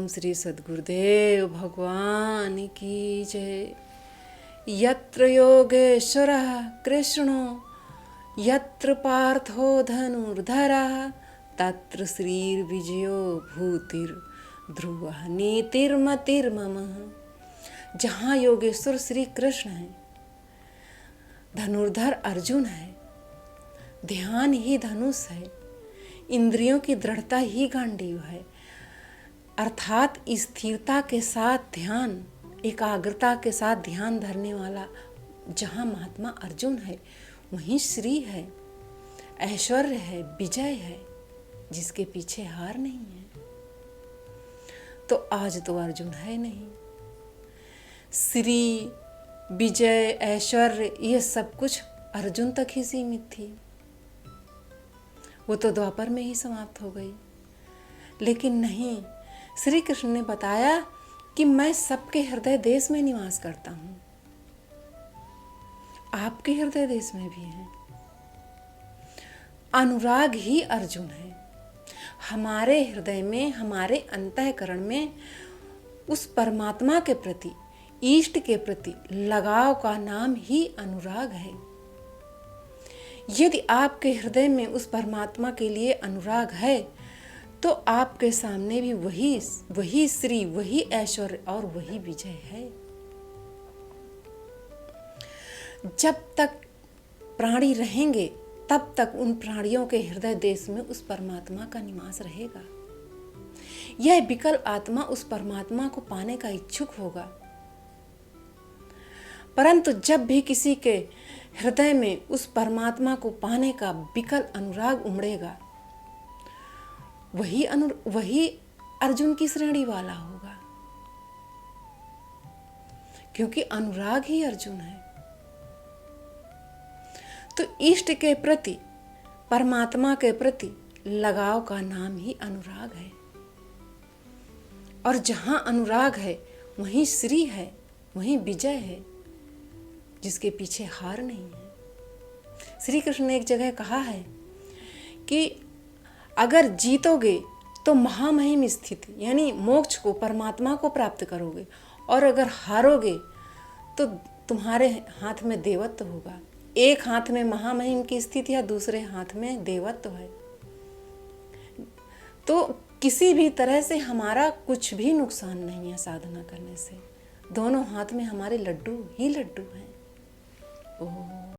ओम श्री सद्गुरुदेव भगवान की जय। यत्र योगेश्वरः कृष्णो यत्र पार्थो धनुर्धरः तत्र श्रीर्विजयो भूतिर्ध्रुवः नीतिर्मतिर्ममः। जहाँ योगेश्वर श्री कृष्ण है, धनुर्धर अर्जुन है, ध्यान ही धनुष है, इंद्रियों की दृढ़ता ही गांडीव है, अर्थात स्थिरता के साथ ध्यान, एकाग्रता के साथ ध्यान धरने वाला जहाँ महात्मा अर्जुन है, वहीं श्री है, ऐश्वर्य है, विजय है, जिसके पीछे हार नहीं है। तो आज तो अर्जुन है नहीं। श्री, विजय, ऐश्वर्य ये सब कुछ अर्जुन तक ही सीमित थी। वो तो द्वापर में ही समाप्त हो गई। लेकिन नहीं, श्री कृष्ण ने बताया कि मैं सबके हृदय देश में निवास करता हूँ, आपके हृदय देश में भी है। अनुराग ही अर्जुन है। हमारे हृदय में, हमारे अंतःकरण में उस परमात्मा के प्रति, इष्ट के प्रति लगाव का नाम ही अनुराग है। यदि आपके हृदय में उस परमात्मा के लिए अनुराग है तो आपके सामने भी वही श्री, वही ऐश्वर्य और वही विजय है। जब तक प्राणी रहेंगे तब तक उन प्राणियों के हृदय देश में उस परमात्मा का निवास रहेगा। यह विकल आत्मा उस परमात्मा को पाने का इच्छुक होगा। परंतु जब भी किसी के हृदय में उस परमात्मा को पाने का विकल अनुराग उमड़ेगा, वही अर्जुन की श्रेणी वाला होगा, क्योंकि अनुराग ही अर्जुन है। तो इष्ट के प्रति, परमात्मा के प्रति लगाव का नाम ही अनुराग है। और जहां अनुराग है वहीं श्री है, वहीं विजय है, जिसके पीछे हार नहीं है। श्री कृष्ण ने एक जगह कहा है कि अगर जीतोगे तो महामहिम स्थिति यानी मोक्ष को, परमात्मा को प्राप्त करोगे, और अगर हारोगे तो तुम्हारे हाथ में देवत्व होगा। एक हाथ में महामहिम की स्थिति है, दूसरे हाथ में देवत्व है। तो किसी भी तरह से हमारा कुछ भी नुकसान नहीं है साधना करने से। दोनों हाथ में हमारे लड्डू ही लड्डू हैं। ओह।